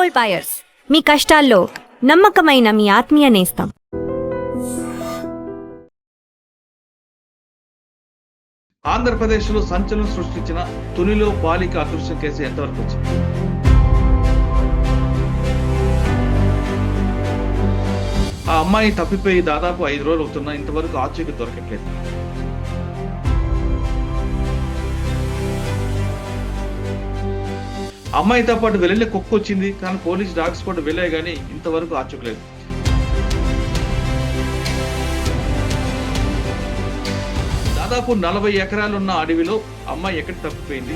Gold buyers, మీ కష్టాల్లో నమ్మకమైన మీ ఆత్మీయ నేస్తం. ఆంధ్రప్రదేశ్లో సంచలనం సృష్టించిన తునిలో బాలిక అదృశ్యం కేసు ఎంతవరకు వచ్చింది? ఆ అమ్మాయి తప్పిపోయి దాదాపు 5 రోజులు అవుతున్నా ఇంతవరకు ఆచూకీ దొరకట్లేదు. అమ్మాయితో పాటు వెళ్ళే కుక్క వచ్చింది, కానీ పోలీస్ డాగ్స్ కూడా వెళ్ళాయి, కానీ ఇంతవరకు ఆచూకలేదు. దాదాపు 40 ఎకరాలున్న అడవిలో అమ్మాయి ఎక్కడ తప్పిపోయింది?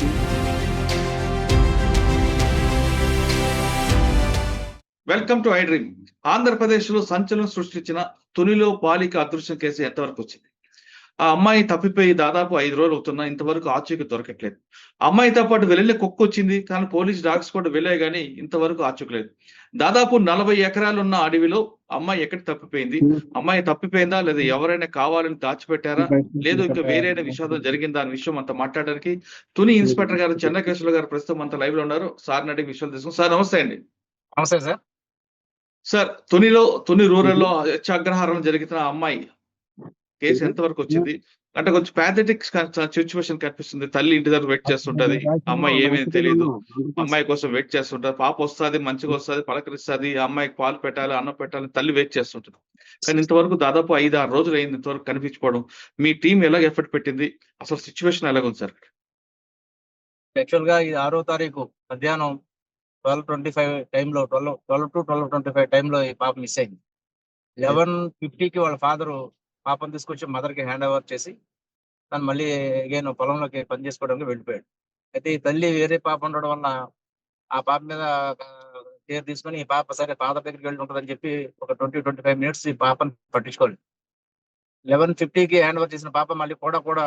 Welcome to I dream. ఆంధ్రప్రదేశ్లో సంచలనం సృష్టించిన తునిలో బాలిక అదృశ్యం కేసు ఎంతవరకు వచ్చింది? ఆ అమ్మాయి తప్పిపోయి దాదాపు 5 రోజులు అవుతున్నా ఇంతవరకు ఆచూకీ దొరకట్లేదు. అమ్మాయితో పాటు వెళ్ళే కుక్క వచ్చింది, కానీ పోలీస్ డాగ్స్ కూడా వెళ్ళాయి, కానీ ఇంతవరకు ఆచూకలేదు. దాదాపు 40 ఎకరాలున్న అడవిలో అమ్మాయి ఎక్కడ తప్పిపోయింది? అమ్మాయి తప్పిపోయిందా, లేదా ఎవరైనా కావాలని దాచిపెట్టారా, లేదు ఇంకా వేరైన విషాదం జరిగిందా అనే విషయం అంతా మాట్లాడడానికి తుని ఇన్స్పెక్టర్ గారు చెన్నకేశ్వర గారు ప్రస్తుతం అంతా లైవ్ లో ఉన్నారు. సార్ అడిగి విషయాలు తీసుకుని. సార్ నమస్తే అండి. నమస్తే సార్. సార్, తుని రూరల్ లో అత్యాగ్రహారం జరిగిన అమ్మాయి కేసు ఎంతవరకు వచ్చింది? అంటే కొంచెం ప్యాథెటిక్ సిచ్యువేషన్ కనిపిస్తుంది. తల్లి ఇంటి దగ్గర వెయిట్ చేస్తుంటది, అమ్మాయి ఏమేమి తెలియదు, అమ్మాయి కోసం వెయిట్ చేస్తుంటది. పాప వస్తుంది, మంచిగా వస్తుంది, పలకరిస్తుంది, అమ్మాయికి పాలు పెట్టాలి, అన్నం పెట్టాలి, తల్లి వెయిట్ చేస్తుంటది. కానీ ఇంతవరకు దాదాపు 5-6 రోజులు అయింది ఇంతవరకు కనిపించుకోవడం. మీ టీం ఎలాగ ఎఫర్ట్ పెట్టింది? అసలు సిచ్యువేషన్ ఎలాగుంది సార్? యాక్చువల్ గా ఇది 6వ తారీఖు మధ్యాహ్నం 12:25 టైంలో 12 to 12:25 టైంలో ఈ పాప మిస్ అయింది. 11:50కి వాళ్ళ ఫాదరు పాపను తీసుకొచ్చి మదర్ కి హ్యాండ్ ఓవర్ చేసి తను మళ్ళీ అగైన్ పొలంలోకి పని చేసుకోవడానికి వెళ్ళిపోయాడు. అయితే ఈ తల్లి వేరే పాప ఉండడం వల్ల ఆ పాప మీద కేర్ తీసుకొని ఈ పాప సరే ఫాదర్ దగ్గరికి వెళ్ళి ఉంటుందని చెప్పి ఒక 20-25 మినిట్స్ ఈ పాపను పట్టించుకోలేదు. 11:50కి హ్యాండ్ ఓవర్ చేసిన పాప మళ్ళీ కూడా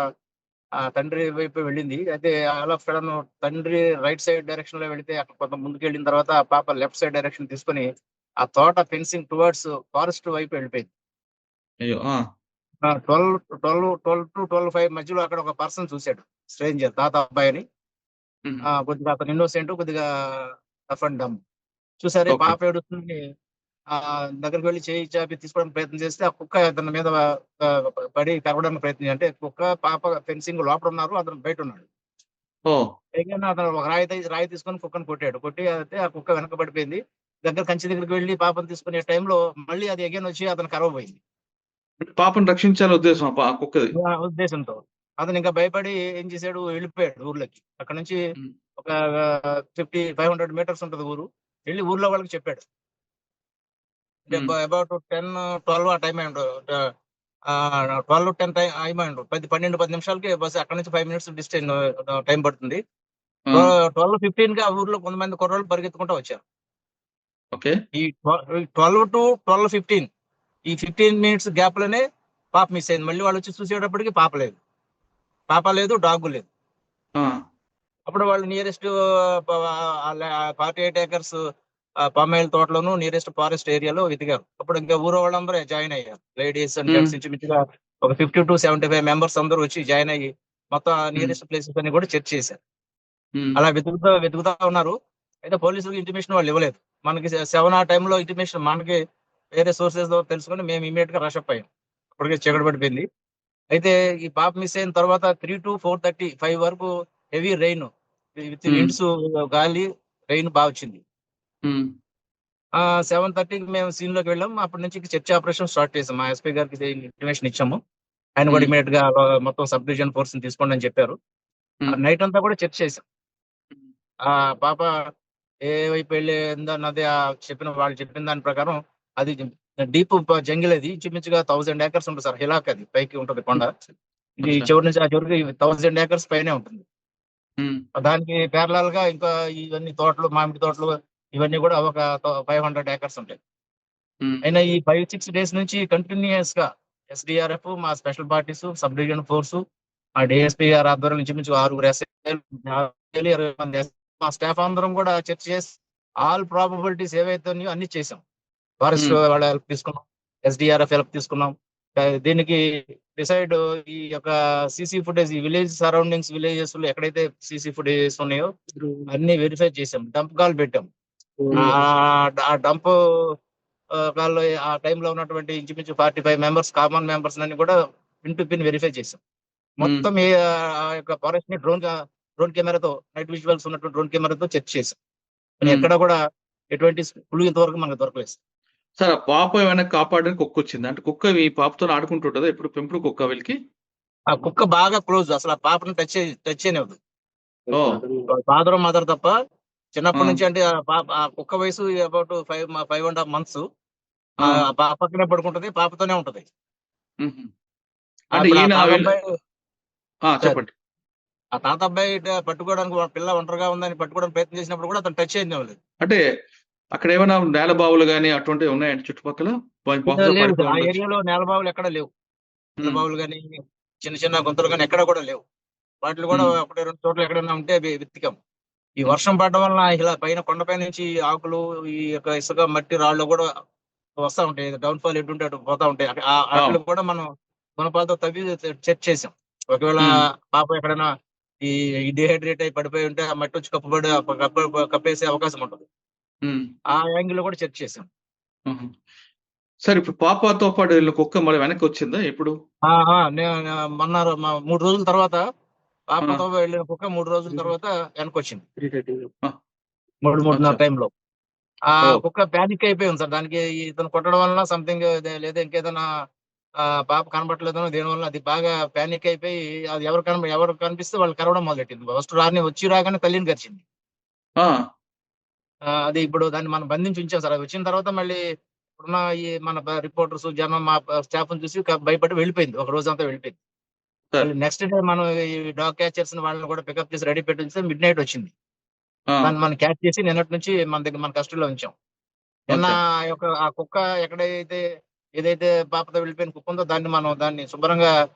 తండ్రి వైపు వెళ్ళింది. అయితే ఆల్ ఆఫ్ సడన్ తండ్రి రైట్ సైడ్ డైరెక్షన్ లో వెళితే అక్కడ కొంత ముందుకు వెళ్ళిన తర్వాత ఆ పాప లెఫ్ట్ సైడ్ డైరెక్షన్ తీసుకొని ఆ తోట ఫెన్సింగ్ టువర్డ్స్ ఫారెస్ట్ వైపు వెళ్ళిపోయింది. అయ్యో. 12 to 12:05 మధ్యలో అక్కడ ఒక పర్సన్ చూశాడు, స్ట్రేంజర్, తాత అబ్బాయి అని. కొద్దిగా అతను ఇన్నోసెంట్, కొద్దిగా టఫ్ అండ్ డమ్. చూసారే పాప ఏడుస్తుంది, దగ్గరికి వెళ్ళి చేయి చాపి తీసుకోవడానికి ప్రయత్నం చేస్తే ఆ కుక్క అతని మీద పడి కరవడానికి ప్రయత్నం, అంటే కుక్క పాప ఫెన్సింగ్ లోపల ఉన్నారు, అతను బయట ఉన్నాడు. అతను ఒక రాయి తీసుకొని కుక్కను కొట్టి అయితే ఆ కుక్క వెనక పడిపోయింది. కంచి దగ్గరికి వెళ్ళి పాపను తీసుకునే టైంలో మళ్ళీ అది అగైన్ వచ్చి అతను కరవబోయింది. పాపను రక్షించాలని ఉద్దేశంతో అతను ఇంకా భయపడి ఏం చేశాడు, వెళ్ళిపోయాడు ఊర్లోకి. అక్కడ నుంచి ఒక 500 మీటర్స్ ఉంటుంది ఊరు. వెళ్ళి ఊర్లో వాళ్ళకి చెప్పాడు. అబౌట్ 10-12 ఆ టైం అయ్యి 12-10 టైం అయ్యి 12 నిమిషాలకి బస్ అక్కడ నుంచి 5 మినిట్స్ డిస్టెన్స్ టైం పడుతుంది. 12:15కి ఆ ఊర్లో కొంతమంది కుర్రోళ్ళు పరిగెత్తుకుంటూ వచ్చారు. ఈ 12 to 12:15 ఈ 15 మినిట్స్ గ్యాప్ లోనే పాప మిస్ అయింది. మళ్ళీ వాళ్ళు వచ్చి చూసేటప్పటికి పాప లేదు, డాగ్ లేదు. అప్పుడు వాళ్ళు నియరెస్ట్ 48 acres పామాయిల్ తోటలోను నియరెస్ట్ ఫారెస్ట్ ఏరియాలో వెతికారు. అప్పుడు ఇంకా ఊరు వాళ్ళందరూ జాయిన్ అయ్యారు. లేడీస్ అండ్ జెంట్స్ ఇంచుమించుగా ఒక 50 to 75 మెంబర్స్ అందరూ వచ్చి జాయిన్ అయ్యి మొత్తం నియరెస్ట్ ప్లేసెస్ అన్ని కూడా చెక్ చేశారు. అలా వెతుకుతా ఉన్నారు. అయితే పోలీసులకు ఇంటిమేషన్ వాళ్ళు ఇవ్వలేదు. మనకి 7 ఆ టైంలో ఇంటిమేషన్ మనకి వేరే సోర్సెస్ ద్వారా తెలుసుకొని మేము ఇమీడియట్ గా రష్ అప్ అయ్యాం. అప్పటికే చీకటి పడిపోయింది. అయితే ఈ పాప మిస్ అయిన తర్వాత 3 to 4:35 వరకు హెవీ రెయిన్ విత్ విండ్స్, గాలి, రెయిన్ బాగా వచ్చింది. 7:30కి మేము సీన్ లోకి వెళ్ళాం. అప్పటి నుంచి చర్చ్ ఆపరేషన్ స్టార్ట్ చేసాం. మా ఎస్పీ గారికి ఇంటిమేషన్ ఇచ్చాము. ఆయన కూడా ఇమీడియట్ గా మొత్తం సబ్ డివిజన్ ఫోర్స్ ని తీసుకోండి అని చెప్పారు. నైట్ అంతా కూడా చర్చ్ చేసాం. ఆ పాప ఏ వైపు వెళ్ళిందన్నది వాళ్ళు చెప్పిన దాని ప్రకారం అది డీప్ జంగిల్, అది ఇంచుమించుగా 1000 acres ఉంటుంది సార్. హిలాక్, అది పైకి ఉంటుంది కొండ. ఇది చివరి నుంచి ఆ చివరికి 1000 acres పైనే ఉంటుంది. దానికి ప్యారలల్ గా ఇంకా ఇవన్నీ తోటలు, మామిడి తోటలు, ఇవన్నీ కూడా ఒక 500 acres ఉంటాయి. అయినా ఈ 5-6 డేస్ నుంచి కంటిన్యూస్ గా SDRF, మా special parties, sub division force, మా డిఎస్పీ గారి ఆధ్వర్యం ఇంచుమించు 6 20 మంది మా స్టాఫ్ అందరం కూడా చర్చ చేసి ఆల్ ప్రాబబిలిటీస్ ఏవైతే ఉన్నాయో అన్ని చేసాం. ఫారెస్ట్ వాళ్ళ హెల్ప్ తీసుకున్నాం, SDRF హెల్ప్ తీసుకున్నాం. దీనికి డిసైడ్ ఈ యొక్క సీసీ ఫుటేజ్, ఈ విలేజ్ సరౌండింగ్స్, విలేజెస్ లో ఎక్కడైతే సీసీ ఫుటేజెస్ ఉన్నాయో అన్ని వెరిఫై చేసాం. డంప్ కాల్ పెట్టాం. ఆ డంప్ వాళ్ళు ఆ టైంలో ఉన్నటువంటి ఇంచుమించు 45 మెంబర్స్ కామన్ మెంబర్స్ అన్ని కూడా పిన్ టు పిన్ వెరిఫై చేసాం. ఉమ్, మొత్తం ఆ యొక్క ఫారెస్ట్ ని డ్రోన్ కెమెరాతో నైట్ విజువల్స్ ఉన్నటువంటి డ్రోన్ కెమెరాతో చెక్ చేసాం. కానీ ఉమ్. ఎక్కడ కూడా ఎటువంటి క్లూ ఇంతవరకు మనకు దొరకలేదు. సార్ ఆ పాప ఏమైనా కాపాడడానికి కుక్క వచ్చింది అంటే కుక్క మీ పాపతో ఆడుకుంటుంటదా ఎప్పుడు పెంపుడు కుక్క వీళ్ళకి? ఆ కుక్క బాగా క్లోజ్, అసలు ఆ పాపను టచ్ చేయనివ్వదు. ఓ. ఫాదర్ మదర్ తప్ప. ఆ, చిన్నప్పటి నుంచి అంటే ఆ కుక్క వయసు అబౌట్ 5.5 months. ఆ ఆ, పాప పక్కనే పడుకుంటది, పాపతోనే ఉంటది. ఉహు. అంటే ఇప్పుడు ఆ ఈయన తాత వీళ్ళ- అబ్బాయి సార్, చెప్పండి. ఆ తాత అబ్బాయి పట్టుకోవడానికి పిల్ల ఒంటరిగా ఉందని పట్టుకోవడానికి ప్రయత్నం చేసినప్పుడు కూడా అతను టచ్ చేయనివ్వలేదు. అంటే అక్కడ ఏమైనా నేల బావులు కానీ అటువంటివి ఉన్నాయండి చుట్టుపక్కల? బహుశా లేవు సార్, పడిపోయి ఆ ఉండొచ్చు. ఏరియాలో నేలబావులు ఎక్కడ లేవు. ఉమ్, నేలబావులు కానీ చిన్న చిన్న గుంతలు కానీ ఎక్కడ కూడా లేవు. వాటిలో కూడా ఉమ్, ఒకటి రెండు చోట్ల ఎక్కడైనా ఉంటే అవి వెతికాం. ఈ ఉమ్. వర్షం పడడం వలన ఇలా పైన కొండపై నుంచి ఆకులు, ఈ యొక్క ఇసుక మట్టి రాళ్ళు కూడా వస్తా ఉంటాయి. డౌన్ ఫాల్ ఎటుంటే అటు పోతా ఉంటాయి. వాటిలో అవును. కూడా మనం గుణపాలతో తవ్వి చెక్ చేసాం. ఒకవేళ ఉమ్, పాప ఎక్కడైనా ఈ డిహైడ్రేట్ అయి పడిపోయి ఉంటే ఆ మట్టి వచ్చి కప్పేసే అవకాశం ఉంటుంది. ఉమ్, ఆ యాంగిల్ లో కూడా చెక్ చేసాం. ఉహు. సార్ ఇప్పుడు పాపతో పాటు వీళ్ళ కుక్క మరి వెనక్కి వచ్చిందా ఎప్పుడు? మొన్న 3 రోజుల తర్వాత ఆ, పాపతో వెళ్ళిన కుక్క 3 రోజుల తర్వాత వెనక్కి వచ్చింది. ఆ, 3:30 అచ్చా. టైంలో ఆ ఓ. కుక్క ప్యానిక్ అయిపోయింది సార్. దానికి ఇతను కొట్టడం వలన సంథింగ్ లేదా ఇంకేదైనా పాప కనబట్టలేదనో దేని వల్ల అది బాగా ప్యానిక్ అయిపోయి అది ఎవరు కనిపిస్తే వాళ్ళు కరవడం మొదలెట్టింది. ఫస్ట్ రాగానే తల్లిని గరిచింది. ఆ, అది ఇప్పుడు దాన్ని మనం బంధించి ఉంచాం సార్. అది వచ్చిన తర్వాత మళ్ళీ ఇప్పుడున్న ఈ మన రిపోర్టర్స్ జనం మా స్టాఫ్ చూసి భయపడి వెళ్ళిపోయింది. ఒక రోజంతా వెళ్ళిపోయింది. సార్. మళ్ళీ నెక్స్ట్ డే మనం ఈ డాగ్ క్యాచర్స్ వాళ్ళని కూడా పికప్ చేసి రెడీ పెట్టి ఉంచితే మిడ్ నైట్ వచ్చింది. ఆ, దాన్ని మనం క్యాచ్ చేసి నిన్నటి నుంచి మన కస్టడీలో ఉంచాం. నిన్న అచ్చా. ఆ కుక్క ఏదైతే పాపతో వెళ్ళిపోయిన కుక్క ఉందో దాన్ని శుభ్రంగా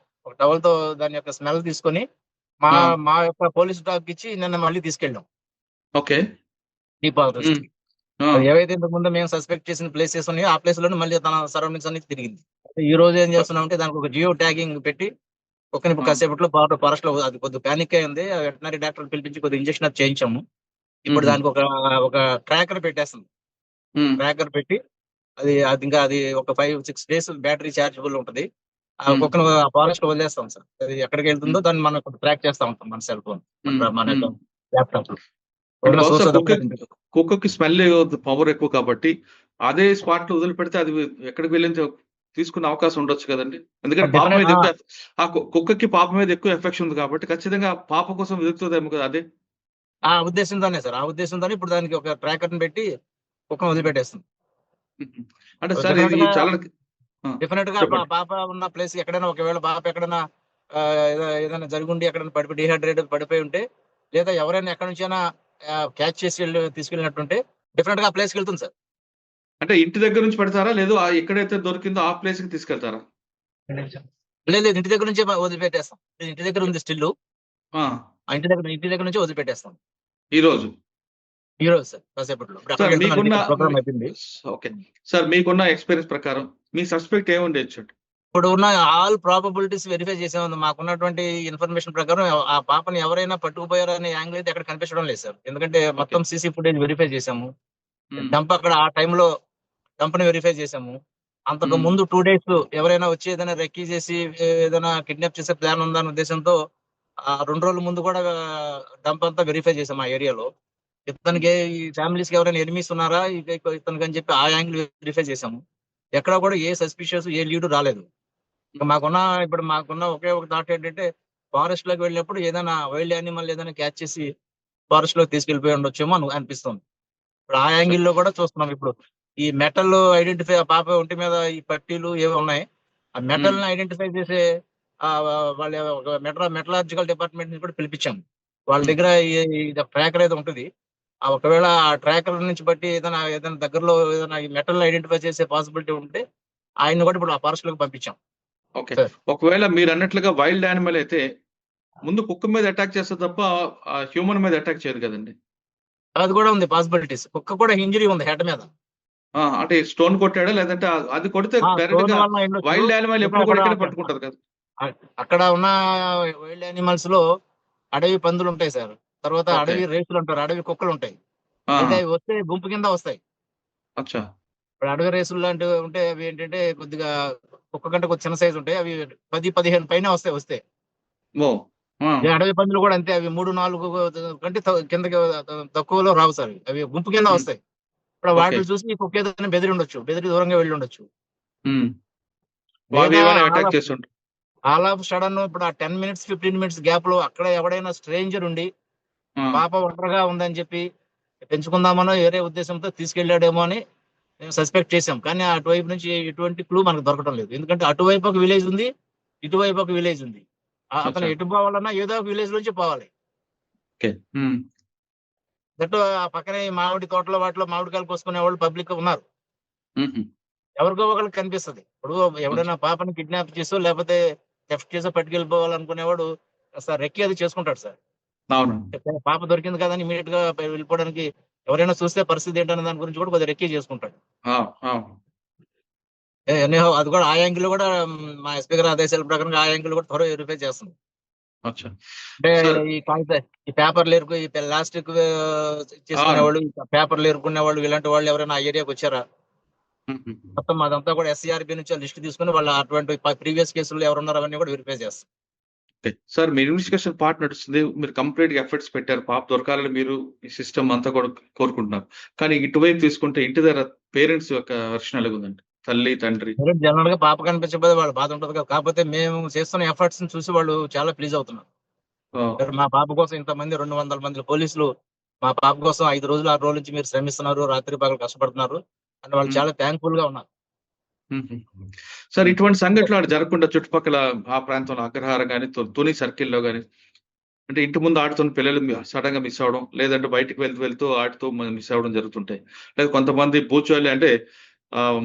ఒక టవల్ తో దాని యొక్క స్మెల్ తీసుకొని మా ఆ, మా యొక్క పోలీస్ డాగ్ ఇచ్చి నిన్న మళ్ళీ తీసుకెళ్ళాం ఓకే. డీపాలజిస్ట్ ఉమ్, కి. ఆ, అది ఏవైతే ఇంతకు ముందు మేము సస్పెక్ట్ చేసిన ప్లేసెస్ ఉన్నాయో ఆ ప్లేస్ లోనే మళ్ళీ తన సరౌండింగ్స్ అన్ని తిరిగింది. ఈ రోజు ఏం చేస్తున్నాం అంటే దానికి ఒక జియో ట్యాగింగ్ పెట్టి కుక్కని ఇప్పుడు ఆ, కాసేపట్లో ఫారెస్ట్ లో అది కొద్దిగా ప్యానిక్ అయింది. వెటనరీ డాక్టర్ పిలిపించి కొద్దిగా ఇంజక్షన్ అది చేయించాము. ఇప్పుడు ఉహు, దానికి ఒక ట్రాకర్ పెట్టేస్తుంది. ఉమ్, ట్రాకర్ పెట్టి అది ఒక 5-6 days బ్యాటరీ చార్జబుల్ ఉంటది. ఆ ఉమ్, కుక్కను ఆ ఫారెస్ట్ లో వదిలేస్తాం సార్. అది ఎక్కడికి వెళ్తుందో ఉమ్, దాన్ని మనం ట్రాక్ చేస్తా ఉంటాం మన సెల్ ఫోన్, ఉమ్, మన ఉమ్. ల్యాప్టాప్ లో అంటే ఉన్న బహుశా సోర్స్ అదంతా ఉంటుంది. కుక్కకి స్మెల్ పవర్ ఎక్కువ కాబట్టి అదే స్పాట్ లో వదిలిపెడితే అది ఎక్కడికి వెళ్ళింది తీసుకునే అవకాశం ఉండొచ్చు కదండి. ఎందుకంటే పాప డెఫినెట్ మీద ఎక్కువ కుక్కకి పాప మీద ఎక్కువ ఎఫెక్షన్ ఉంది కాబట్టి ఖచ్చితంగా పాప కోసం వెతుకుతుందేమో కదా అదే. ఆ ఉద్దేశంతోనే సార్, ఆ ఉద్దేశంతోనే ఇప్పుడు దానికి ఒక ట్రాకర్ ని పెట్టి కుక్కను ఉమ్, వదిలిపెట్టేస్తుంది. ఉమ్. అంటే సార్ ఇది డెఫినెట్ గా చాలా ఆ, డెఫినెట్ గా చెప్పండి. పాప ఉన్న ప్లేస్ ఎక్కడైనా ఒకవేళ పాప ఎక్కడైనా ఏదైనా జరిగుండి ఎక్కడైనా డిహైడ్రేట్ పడిపోయి ఉంటే, లేదా ఎవరైనా ఎక్కడి నుంచైనా క్యాచ్ చేసి తీసుకెళ్ళినట్టుంటే డెఫినెట్ గా ఆ ప్లేస్కి వెళ్తుంది సార్. అంటే ఇంటి దగ్గర నుంచి పెడతారా లేదు ఎక్కడైతే దొరికిందో ఆ ప్లేస్ కి తీసుకెళ్తారా? లేదు లేదు, ఇంటి దగ్గర నుంచే వదిలిపెట్టేస్తాం. ఇంటి దగ్గర ఉంది స్టిల్. ఆ, ఆ ఇంటి దగ్గర నుంచి వదిలిపెట్టేస్తాం ఈ రోజు. ఈ రోజు సార్ కాసేపట్లో. ఇప్పుడు సార్ అక్కడికి వెళ్తున్నాను, ఇక్కడ ప్రోగ్రామ్ అయిపోయింది. ఓకే. సార్ మీకున్న ఎక్స్పీరియన్స్ ప్రకారం మీ సస్పెక్ట్ ఏముండొచ్చు? ఇప్పుడు ఉన్న ఆల్ ప్రాబబిలిటీస్ వెరిఫై చేసాము. మాకున్నటువంటి ఇన్ఫర్మేషన్ ప్రకారం ఆ పాపని ఎవరైనా పట్టుకుపోయారనే యాంగిల్ అయితే ఎక్కడ కనిపించడం లేదు సార్. ఎందుకంటే ఓకే. మొత్తం సీసీ ఫుటేజ్ వెరిఫై చేసాము. ఉమ్, డంప్ అక్కడ ఆ టైంలో డంప్ ని వెరిఫై చేసాము. అంతకు ఉమ్, ముందు 2 days ఎవరైనా వచ్చి ఏదైనా రెక్కీ చేసి ఏదైనా కిడ్నాప్ చేసే ప్లాన్ ఉందన్న ఉద్దేశంతో ఆ 2 రోజుల ముందు కూడా డంప్ అంతా వెరిఫై చేసాం ఆ ఏరియాలో. ఉమ్. ఇతనికి ఈ ఫ్యామిలీస్ కి ఎవరైనా ఎనిమీస్ ఉన్నారా ఇతనికి అని చెప్పి ఆ యాంగిల్ వెరిఫై చేసాము. ఎక్కడ కూడా ఏ సస్పిషియస్ ఏ లీడ్ రాలేదు. ఇప్పుడు మాకున్న ఒకే ఒక థాట్ ఏంటంటే ఫారెస్ట్ లోకి వెళ్ళినప్పుడు ఏదైనా వైల్డ్ యానిమల్ ఏదైనా క్యాచ్ చేసి ఫారెస్ట్ లోకి తీసుకెళ్లిపోయి ఉండొచ్చేమో అనిపిస్తుంది. ఇప్పుడు ఆ సార్. యాంగిల్లో కూడా చూస్తున్నాం. ఇప్పుడు ఈ మెటల్ ఐడెంటిఫై, ఆ పాప ఒంటి మీద ఈ పట్టీలు ఏవో ఉన్నాయి, ఆ ఉమ్, మెటల్ ని ఐడెంటిఫై చేసే ఆ వాళ్ళ ఒక మెటలాజికల్ డిపార్ట్మెంట్ ని కూడా పిలిపించాము. వాళ్ళ ఉమ్. దగ్గర ట్రాకర్ అయితే ఉంటుంది. ఒకవేళ ఆ ట్రాకర్ నుంచి బట్టి ఏదైనా దగ్గరలో ఏదైనా ఈ మెటల్ ఐడెంటిఫై చేసే పాసిబిలిటీ ఉంటే ఆయన్ని కూడా ఇప్పుడు ఆ ఫారెస్ట్ లోకి పంపించాం ఓకే. సార్. ఒకవేళ మీరు అన్నట్లుగా వైల్డ్ యానిమల్ అయితే ముందు కుక్క మీద అటాక్ చేస్తే తప్ప హ్యూమన్ మీద అటాక్ చేయదు కదండి. అది కూడా ఉంది పాసిబిలిటీస్. కుక్క కూడా ఇంజరీ ఉంది హెడ్ మీద. అంటే స్టోన్ కొట్టాడా లేదంటే అది కొడితే డైరెక్ట్ స్టోన్ గా వల్ల ఉండొచ్చు. వైల్డ్ యానిమల్ ఇంకా ఎప్పుడు అక్కడ కూడా ఇక్కడే పట్టుకుంటది కదా. అక్కడ ఉన్న వైల్డ్ యానిమల్స్ లో అడవి పందులు ఉంటాయి సార్. తర్వాత ఓకే. అడవి రేసులు ఉంటారు, అడవి కుక్కలు ఉంటాయి. అయితే ఆహా! అవి వస్తే గుంపు కింద వస్తాయి. అచ్చా! ఇప్పుడు అడవి రేసులు లాంటివి ఉంటే అవి ఏంటంటే కొద్దిగా ఒక్క గంట కొద్ది చిన్న సైజు ఉంటాయి. అవి 10, 15 పైనే వస్తాయి వస్తే. ఓహ్! ఆ! ఈ అడవి పందులు కూడా అంతే. అవి 3, 4 కంటే కిందకి తక్కువలో రావు సార్ అవి. అవి గుంపు కింద హ్మ్. వస్తాయి. ఇప్పుడు ఓకే. వాటిని చూసి ఈ కుక్క ఏదైనా బెదిరి ఉండొచ్చు. బెదిరి దూరంగా వెళ్ళి ఉండొచ్చు. హ్మ్. అవి లేదా ఏమైనా ఆల్ అటాక్ ఆఫ్ చేసుంటాయి. ఆల్ ఆఫ్ సడెన్ ఇప్పుడు ఆ 10 మినిట్స్, 15 మినిట్స్ గ్యాప్‌లో అక్కడ ఎవడైనా స్ట్రేంజర్ ఉండి ఆ! పాప ఒంటరిగా ఉందని చెప్పి పెంచుకుందామనో వేరే ఉద్దేశంతో తీసుకెళ్ళాడేమో అని మేము సస్పెక్ట్ చేసాం. కానీ అటువైపు నుంచి ఎటువంటి క్లూ మనకు దొరకడం లేదు. ఎందుకంటే అటువైపు ఒక విలేజ్ ఉంది. ఇటువైపు ఒక విలేజ్ ఉంది. అతను అచ్చా! ఎటు పోవాలన్నా ఏదో ఒక విలేజ్ నుంచి పోవాలి. ఓకే. హ్మ్. దట్టు ఆ పక్కనే ఈ మామిడి తోటలో వాటిలో మామిడికాయలు కోసుకునేవాళ్ళు పబ్లిక్ ఉన్నారు. హుహు. ఎవరికో ఒకళ్ళకి కనిపిస్తది. ఇప్పుడు అచ్చా! ఎవడైనా పాపని కిడ్నాప్ చేసో లేకపోతే థెఫ్ట్ చేసో పట్టుకెళ్ళిపోవాలనుకునేవాడు కాస్త రెక్కి అది చేసుకుంటాడు సార్. అవును. పాప దొరికింది కదా అని ఇమ్మీడియేట్‌గా వెళ్ళిపోవడానికి ఎవరైనా చూస్తే పరిస్థితి ఏంటన్న దాని గురించి కూడా కొద్దిగా రెక్కి చేసుకుంటాడు. ఆ! ఆ! ఎనీహౌ అది కూడా ఆ యాంగిల్ కూడా మా ఎస్పీ గారి ఆదేశాల ప్రకారంగా ఆ యాంగిల్ కూడా త్వరగా వెరిఫై చేస్తున్నాం. అచ్చా! అంటే సార్ ఈ కాగిత ఈ పేపర్‌లు ఈ ప్లాస్టిక్ అవును. చేసుకునేవాళ్ళు, ఈ పేపర్‌లు ఏరుకునేవాళ్ళు ఇలాంటి వాళ్ళు ఎవరైనా ఆ ఏరియాకి వచ్చారా? హుహు. మొత్తం అదంతా కూడా ఎస్‌సీఆర్‌బీ నుంచి లిస్ట్ తీసుకొని వాళ్ళ అటువంటి ప్రీవియస్ కేసుల్లో ఎవరున్నారు అవన్నీ కూడా వెరిఫై చేస్తాం. ఓకే. సార్ మీ ఇన్వెస్టిగేషన్ పార్ట్ నడుస్తుంది. మీరు కంప్లీట్‌గా ఎఫర్ట్స్ పెట్టారు. పాప దొరకాలని మీరు ఈ సిస్టమ్ అంతా కూడా కోరుకుంటున్నారు. కానీ ఇటువైపు తీసుకుంటే ఇంటి దగ్గర పేరెంట్స్ యొక్క వెర్షన్ ఎలాగుందండి? తల్లి, తండ్రి. జనరల్‌గా పాప కనిపించకపోతే వాళ్ళ బాధ ఉంటది కదా! కాకపోతే మేము చేస్తున్న ఎఫర్ట్స్‌ని చూసి వాళ్ళు చాలా ప్లీజ్ అవుతున్నారు. ఓహ్! మరి మా పాప కోసం ఇంతమంది 200 మంది పోలీసులు మా పాప కోసం 5 రోజులు, 6 రోజుల నుంచి మీరు శ్రమిస్తున్నారు. రాత్రి పగలు కష్టపడుతున్నారు. అని వాళ్ళు హ్మ్. చాలా థాంక్‌ఫుల్‌గా ఉన్నారు. హుహు. సార్ హ్మ్. ఇటువంటి అంటే సంఘటనలు అటు జరగకుండా చుట్టుపక్కల ఆ ప్రాంతంలో అగ్రహారం గాని, తుని సర్కిల్‌లో గాని అంటే ఇంటి ముందు ఆడుతున్న పిల్లలు సడెన్‌గా మిస్ అవ్వడం, లేదంటే బయటికి వెళ్తూ ఆడుతూ మిస్ అవ్వడం జరుగుతుంటాయి. లేదా కొంతమంది బూచోళ్ళు అంటే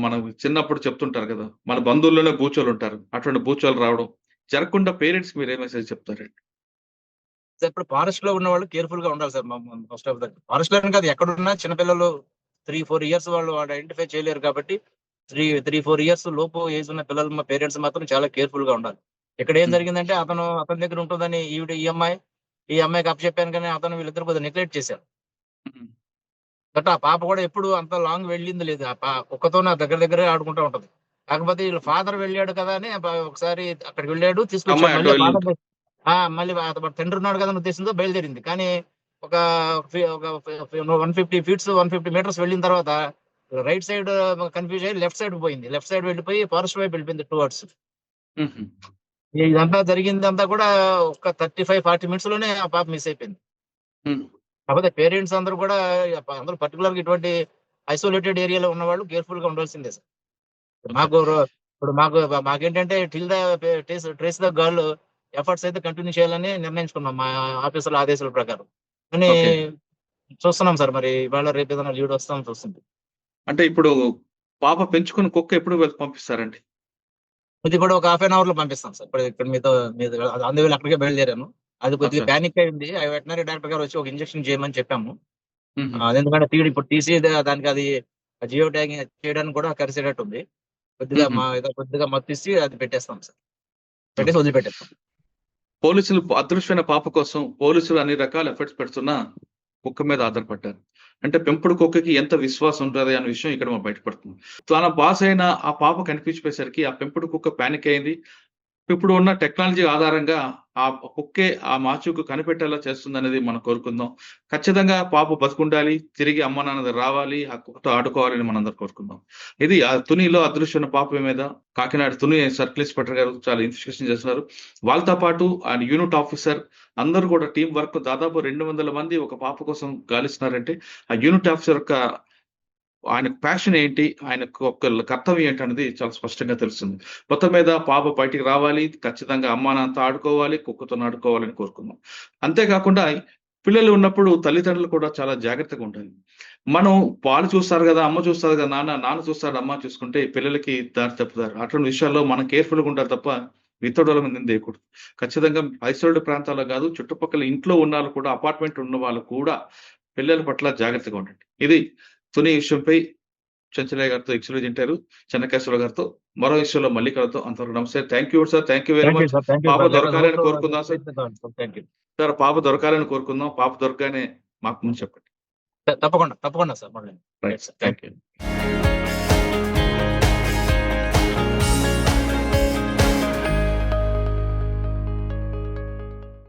మనం చిన్నప్పుడు చెప్తుంటారు కదా! మన బంధువుల్లోనే బూచోళ్ళుంటారు. అటువంటి బూచోళ్ళు రావడం జరగకుండా పేరెంట్స్‌కి మీరేం మెసేజ్ చెప్తారండి? ఇప్పుడు ఫారెస్ట్‌లో ఉన్నవాళ్ళు కేర్‌ఫుల్‌గా ఉండాలి సార్. మోస్ట్ ఆఫ్ ద ఫారెస్ట్‌లోనే కాదు ఎక్కడున్నా చిన్న పిల్లలు 3, 4 ఇయర్స్ వాళ్ళు ఐడెంటిఫై చేయలేరు కాబట్టి 3, 4 ఇయర్స్ లోపు ఏజ్ ఉన్న పిల్లలు పేరెంట్స్ మాత్రం చాలా కేర్‌ఫుల్‌గా ఉండాలి. ఇక్కడ ఏం హ్మ్. జరిగిందంటే అతని దగ్గర ఉంటుందని ఈ అమ్మాయికి అప్పచెప్పాను కానీ అతను వీళ్ళిద్దరు కొద్దిగా నెగ్లెక్ట్ చేశారు. హ్మ్. బట్ ఆ పాప కూడా ఎప్పుడు అంత లాంగ్ వెళ్ళింది లేదు. కుక్కతో నా దగ్గర దగ్గరే ఆడుకుంటా ఉంటది. కాకపోతే వీళ్ళ ఫాదర్ వెళ్ళాడు కదా అని ఒకసారి అక్కడికి వెళ్ళాడు, తీసుకొచ్చాడు. అమ్మాయి అటు మళ్ళీ వెళ్ళింది. ఫాదర్ మళ్ళీ వాళ్ళ తండ్రి ఉన్నాడు కదా అనే ఉద్దేశంతో బయలుదేరింది. కానీ ఒక ఒక 150 ఫీట్స్, 150 మీటర్స్ వెళ్ళిన తర్వాత రైట్ సైడ్ కన్‌ఫ్యూజ్ అయ్యి లెఫ్ట్ సైడ్ పోయింది. లెఫ్ట్ సైడ్ వెళ్ళిపోయి ఫారెస్ట్ వైపు వెళ్ళిపోయింది టువర్డ్స్. హుహు. ఇదంతా జరిగిందంతా కూడా ఒక 35, 40 మినిట్స్ లోనే ఆ పాప మిస్ అయిపోయింది. హ్మ్. కాకపోతే పేరెంట్స్ అందరూ కూడా అందరూ పర్టిక్యులర్‌గా ఇటువంటి ఐసోలేటెడ్ ఏరియాలో ఉన్నవాళ్ళు కేర్‌ఫుల్‌గా ఉండాల్సిందే సార్. ఓకే. మాకు రో ఇప్పుడు మాకేంటంటే till the trace the girl efforts అయితే కంటిన్యూ చేయాలని నిర్ణయించుకున్నాం. మా ఆఫీసర్‌ల ఆదేశాల ప్రకారం. కానీ ఓకే. చూస్తున్నాం సార్ మరి ఇవాళ రేపు ఏదైనా లీడ్ వస్తాం చూస్తుంది. అంటే ఇప్పుడు పాప పెంచుకున్న కుక్క ఎప్పుడు పంపిస్తారండి? ఇది కూడా ఒక హాఫ్ అన్ అవర్‌లో పంపిస్తాం సార్. ఇప్పుడు ఇక్కడ మీతో ఆన్ ది వేలో అక్కడికే బయలుదేరాను. అది కొద్దిగా అచ్చా! పానిక్ అయింది. ఆ వెటర్నరీ డాక్టర్ గారు వచ్చి ఒక ఇంజెక్షన్ చేయమని చెప్పాము. హుహు. అదెందుకంటే ఇప్పుడు టీసీ దానికి అది జియో ట్యాగింగ్ చేయడానికి కూడా కలిసేటట్టుంది. హుహు. ఏదో కొద్దిగా మత్తిచ్చి అది పెట్టేస్తాం సార్. పెట్టేసి ఓకే. వదిలిపెట్టేస్తాం. పోలీసులు అదృశ్యమైన పాప కోసం పోలీసులు అన్ని రకాల ఎఫర్ట్స్ పెడుతున్నా కుక్క మీద ఆధారపడ్డారు. అంటే పెంపుడు కుక్కకి ఎంత విశ్వాసం ఉంటది అనే విషయం ఇక్కడ మనకు బయటపడుతుంది. తన బాస్ అయిన ఆ పాప కనిపించిపోయేసరికి ఆ పెంపుడు కుక్క పానిక్ అయింది. ఇప్పుడు ఉన్న టెక్నాలజీ ఆధారంగా ఆ కుక్కే ఆ మాచుకు కనిపెట్టేలా చేస్తుందనేది మనం కోరుకుందాం. ఖచ్చితంగా పాప బతికుండాలి. తిరిగి అమ్మ నాన్న దగ్గర రావాలి. ఆ కుక్కతో ఆడుకోవాలని మనందరం కోరుకుందాం. ఇది తునిలో అదృశ్యమైన పాప మీద కాకినాడ తుని సర్కిల్ ఇన్స్‌పెక్టర్ గారు చాలా ఇన్వెస్టిగేషన్ చేస్తున్నారు. వాళ్ళతో పాటు ఆయన యూనిట్ ఆఫీసర్ అందరూ కూడా టీమ్ వర్క్ దాదాపు 200 మంది ఒక పాప కోసం గాలిస్తున్నారంటే ఆ యూనిట్ ఆఫీసర్ యొక్క ఆయన ప్యాషన్ ఏంటి? ఆయనకు ఒక కర్తవ్యం ఏంటనేది చాలా స్పష్టంగా తెలుస్తుంది. మొత్తం మీద పాప బయటికి రావాలి. ఖచ్చితంగా అమ్మానాన్నతో ఆడుకోవాలి. కుక్కతోని ఆడుకోవాలని కోరుకుందాం. అంతే కాకుండా పిల్లలు ఉన్నప్పుడు తల్లిదండ్రులు కూడా చాలా జాగ్రత్తగా ఉండాలి. మనం వాళ్ళు చూస్తారు గదా! అమ్మ చూస్తది గదా! నాన్న చూస్తాడు అమ్మ చూసుకుంటే పిల్లలకి దారి తప్పుతారు. అటువంటి విషయాల్లో మనం కేర్‌ఫుల్‌గా ఉండాలి తప్ప ఇతరుల మీద నిందేయకూడదు. ఖచ్చితంగా ఐసోలేటెడ్ ప్రాంతాల్లో గాదు చుట్టుపక్కల ఇంట్లో ఉన్నోళ్ళు కూడా అపార్ట్‌మెంట్ ఉన్న వాళ్ళు కూడా పిల్లల పట్ల జాగ్రత్తగా ఉండండి. ఇది తుని విషయంపై చెంచలయ్య గారితో ఎక్స్‌క్లూజివ్ ఇంటర్వ్యూ. చెన్నకేశవరావు గారితో మరో విషయంలో మళ్ళీ కలుద్దాం. అంతవరకు నమస్తే. Thank you sir. Thank you very thank you much. Sir. Thank you పాప సార్. లెట్ us హోప్ దొరకాలని కోరుకుందాం సార్. Thank you. సార్ పాప దొరకాలని కోరుకుందాం. పాప దొరకగానే మాకు ముందు చెప్పండి. తప్పకుండా సార్ మళ్ళీ రైట్ సార్, థ్యాంక్ యూ.